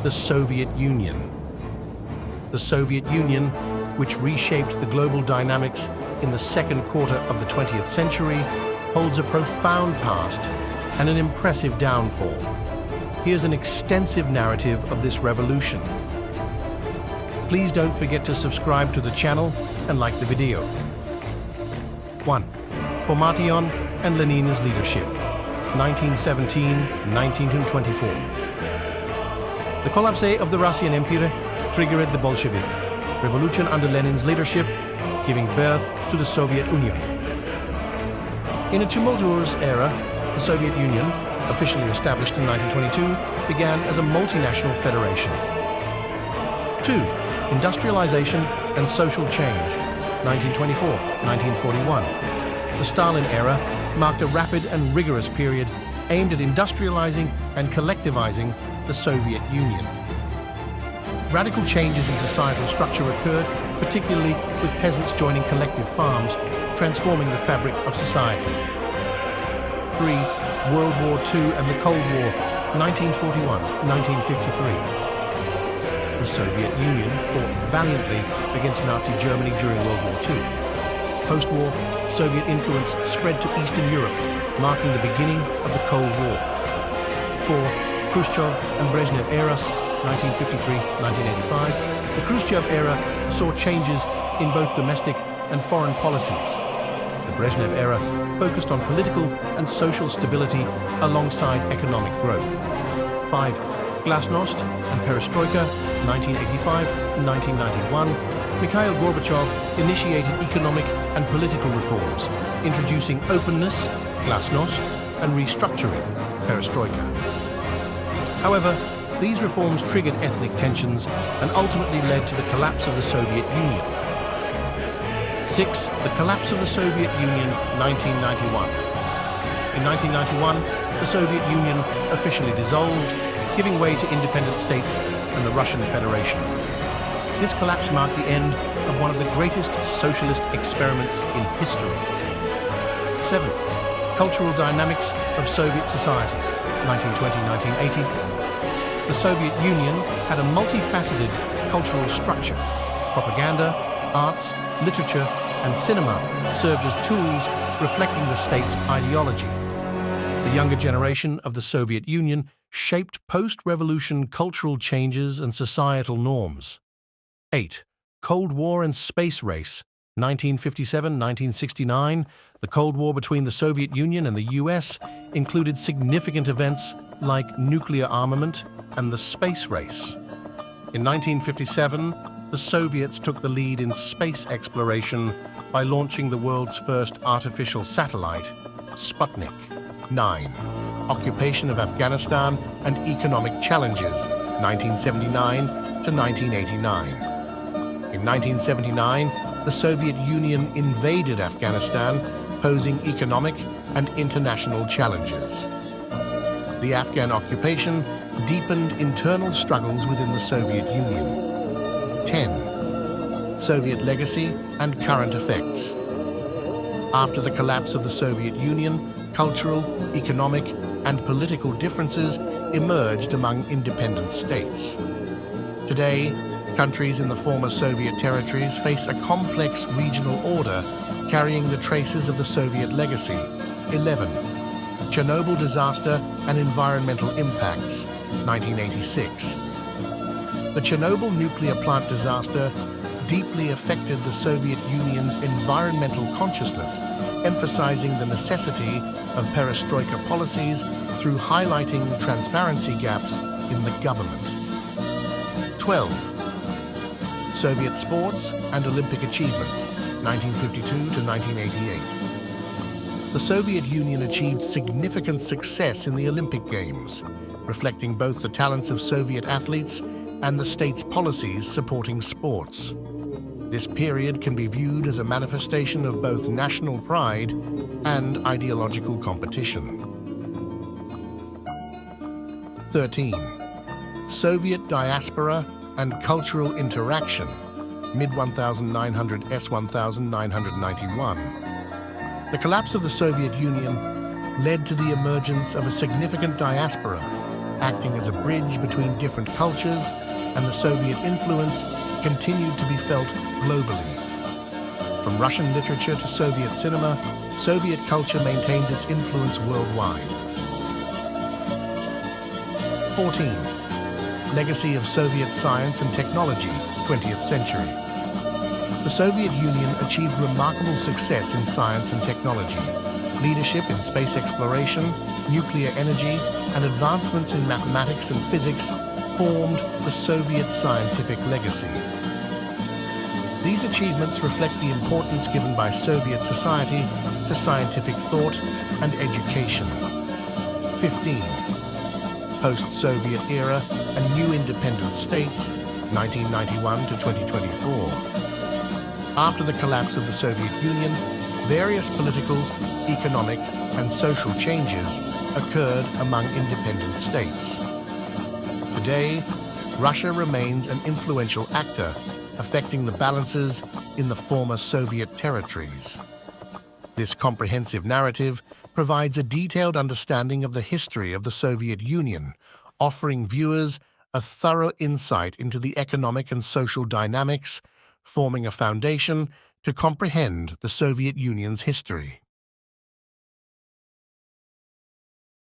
the Soviet Union. The Soviet Union, which reshaped the global dynamics in the second quarter of the 20th century, holds a profound past and an impressive downfall. Here's an extensive narrative of this revolution. Please don't forget to subscribe to the channel and like the video. 1. Formation and Lenin's leadership, 1917–1924. The collapse of the Russian Empire triggered the Bolshevik Revolution under Lenin's leadership, giving birth to the Soviet Union. In a tumultuous era, the Soviet Union, officially established in 1922, began as a multinational federation. 2. Industrialization and social change, 1924–1941. The Stalin era marked a rapid and rigorous period aimed at industrializing and collectivizing the Soviet Union. Radical changes in societal structure occurred, particularly with peasants joining collective farms, transforming the fabric of society. 3. World War II and the Cold War, 1941–1953. The Soviet Union fought valiantly against Nazi Germany during World War II. Post-war, Soviet influence spread to Eastern Europe, marking the beginning of the Cold War. 4. Khrushchev and Brezhnev eras, 1953–1985. The Khrushchev era saw changes in both domestic and foreign policies. The Brezhnev era focused on political and social stability alongside economic growth. 5. Glasnost and Perestroika, 1985–1991. Mikhail Gorbachev initiated economic and political reforms, introducing openness, Glasnost, and restructuring, Perestroika. However, these reforms triggered ethnic tensions and ultimately led to the collapse of the Soviet Union. 6. The collapse of the Soviet Union, 1991. In 1991, the Soviet Union officially dissolved, giving way to independent states and the Russian Federation. This collapse marked the end of one of the greatest socialist experiments in history. 7. Cultural dynamics of Soviet society, 1920–1980. The Soviet Union had a multifaceted cultural structure. Propaganda, arts, literature, and cinema served as tools reflecting the state's ideology. The younger generation of the Soviet Union shaped post-revolution cultural changes and societal norms. 8. Cold War and space race, 1957–1969. The Cold War between the Soviet Union and the US included significant events like nuclear armament and the space race. In 1957, the Soviets took the lead in space exploration by launching the world's first artificial satellite, Sputnik. 9. Occupation of Afghanistan and economic challenges, 1979–1989. In 1979, the Soviet Union invaded Afghanistan, posing economic and international challenges. The Afghan occupation deepened internal struggles within the Soviet Union. 10. Soviet legacy and current effects. After the collapse of the Soviet Union, cultural, economic, and political differences emerged among independent states. Today, countries in the former Soviet territories face a complex regional order carrying the traces of the Soviet legacy. 11. Chernobyl disaster and environmental impacts, 1986. The Chernobyl nuclear plant disaster deeply affected the Soviet Union's environmental consciousness, emphasizing the necessity of perestroika policies through highlighting transparency gaps in the government. 12. Soviet sports and Olympic achievements, 1952–1988. The Soviet Union achieved significant success in the Olympic Games, reflecting both the talents of Soviet athletes and the state's policies supporting sports. This period can be viewed as a manifestation of both national pride and ideological competition. 13. Soviet diaspora and cultural interaction, mid-1900 S1991. The collapse of the Soviet Union led to the emergence of a significant diaspora acting as a bridge between different cultures, and the Soviet influence continued to be felt globally. From Russian literature to Soviet cinema, Soviet culture maintains its influence worldwide. 14. Legacy of Soviet science and technology, 20th century. The Soviet Union achieved remarkable success in science and technology. Leadership in space exploration, nuclear energy, and advancements in mathematics and physics formed the Soviet scientific legacy. These achievements reflect the importance given by Soviet society to scientific thought and education. 15. Post-Soviet era and new independent states, 1991 to 2024. After the collapse of the Soviet Union, various political, economic, and social changes occurred among independent states. Today, Russia remains an influential actor, affecting the balances in the former Soviet territories. This comprehensive narrative provides a detailed understanding of the history of the Soviet Union, offering viewers a thorough insight into the economic and social dynamics, forming a foundation to comprehend the Soviet Union's history.